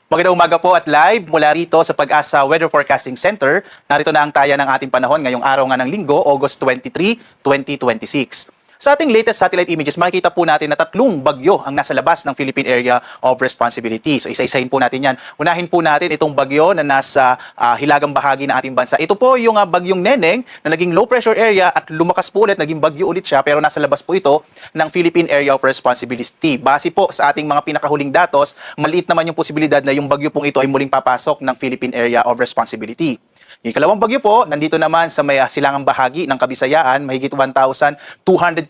Magandang umaga po at live mula rito sa Pag-asa Weather Forecasting Center. Narito na ang taya ng ating panahon ngayong araw nga ng linggo, August 23, 2026. Sa ating latest satellite images, makikita po natin na 3 bagyo ang nasa labas ng Philippine Area of Responsibility. So isa-isahin po natin yan. Unahin po natin itong bagyo na nasa hilagang bahagi ng ating bansa. Ito po yung bagyong Neneng na naging low pressure area at lumakas po ulit, naging bagyo ulit siya pero nasa labas po ito ng Philippine Area of Responsibility. Base po sa ating mga pinakahuling datos, maliit naman yung posibilidad na yung bagyo pong ito ay muling papasok ng Philippine Area of Responsibility. Yung ikalawang bagyo po, nandito naman sa may silangang bahagi ng Kabisayaan, mahigit 1,200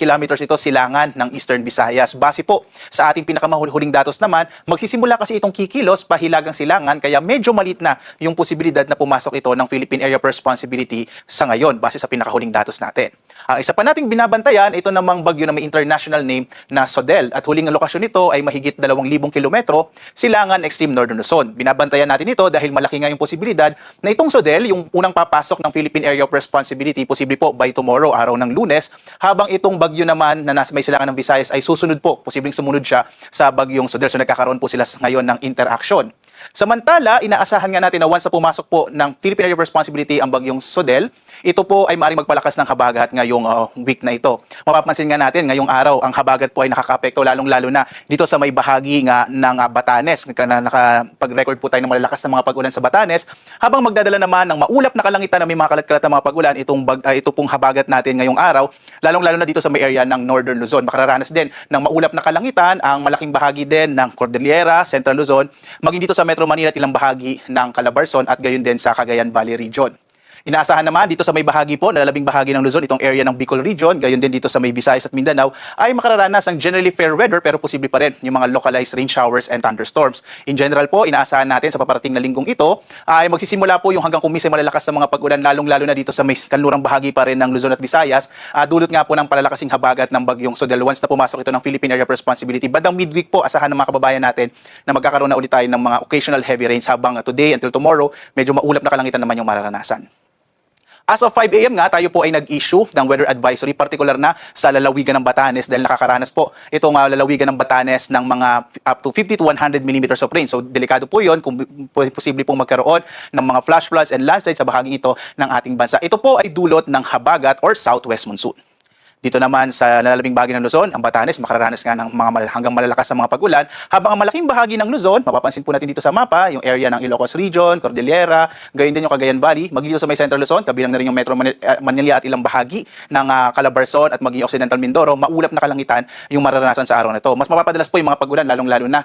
kilometers ito silangan ng Eastern Visayas. Base po sa ating pinakamahuling datos naman, magsisimula kasi itong kikilos pahilagang silangan, kaya medyo malit na yung posibilidad na pumasok ito ng Philippine Area of Responsibility sa ngayon, base sa pinakahuling datos natin. Ang isa pa nating binabantayan, ito namang bagyo na may international name na Sodel, at huling lokasyon nito ay mahigit 2,000 kilometro, silangan Extreme Northern Luzon. Binabantayan natin ito dahil malaki nga yung posibilidad na itong Sodel, yung unang papasok ng Philippine Area of Responsibility, posible po by tomorrow, araw ng Lunes, habang itong bagyo naman na nasa may silangan ng Visayas ay susunod po, posibleng sumunod siya sa bagyong Sodel. So nagkakaroon po sila ngayon ng interaction. Samantala, inaasahan nga natin na once na pumasok po ng Philippine Area of Responsibility ang bagyong Sodel, ito po ay maaaring magpalakas ng habagat ngayong week na ito. Mapapansin nga natin, ngayong araw, ang habagat po ay nakaka-apekto lalong-lalo na dito sa may bahagi nga ng Batanes. Nakapag-record po tayo ng malalakas na mga pag-ulan sa Batanes, habang magdadala naman ng maulap na kalangitan na may mga kalat-kalat na mga pag-ulan, ito pong habagat natin ngayong araw, lalong-lalo na dito sa may area ng Northern Luzon. Makararanas din ng maulap na kalangitan ang malaking bahagi din ng Cordillera, Central Luzon, maging dito sa Metro Manila at ilang bahagi ng Calabarzon at gayon din sa Cagayan Valley Region. Inaasahan naman dito sa may bahagi po, na labing bahagi ng Luzon, itong area ng Bicol Region, gayon din dito sa may Visayas at Mindanao, ay makararanas ng generally fair weather pero posible pa rin yung mga localized rain showers and thunderstorms. In general po, inaasahan natin sa paparating na linggong ito ay magsisimula po yung hanggang kumisay malalakas na mga pag-ulan, lalong-lalo na dito sa may kanlurang bahagi pa rin ng Luzon at Visayas, dulot nga po ng palalakasing habagat ng bagyong Sodel once na pumasok ito ng Philippine Area of Responsibility. Bandang midweek po, asahan ng mga kababayan natin na magkakaroon na ulit tayo ng mga occasional heavy rains, habang today until tomorrow, medyo maulap na kalangitan naman yung mararanasan. As of 5 AM nga, tayo po ay nag-issue ng weather advisory, particular na sa lalawigan ng Batanes, dahil nakakaranas po itong lalawigan ng Batanes ng mga up to 50 to 100 millimeters of rain. So delikado po yun kung posible pong magkaroon ng mga flash floods and landslides sa bahaging ito ng ating bansa. Ito po ay dulot ng habagat or southwest monsoon. Dito naman sa lalabing bahagi ng Luzon, ang Batanes, makararanas nga ng mga hanggang malalakas na mga pag-ulan, habang ang malaking bahagi ng Luzon, mapapansin po natin dito sa mapa, yung area ng Ilocos Region, Cordillera, gayon din yung Cagayan Valley, maging dito sa may Central Luzon, kabilang na rin yung Metro Manila at ilang bahagi ng Calabarzon at maging Occidental Mindoro, maulap na kalangitan yung mararanasan sa araw na ito. Mas mapapadalas po yung mga pag-ulan, lalong-lalo na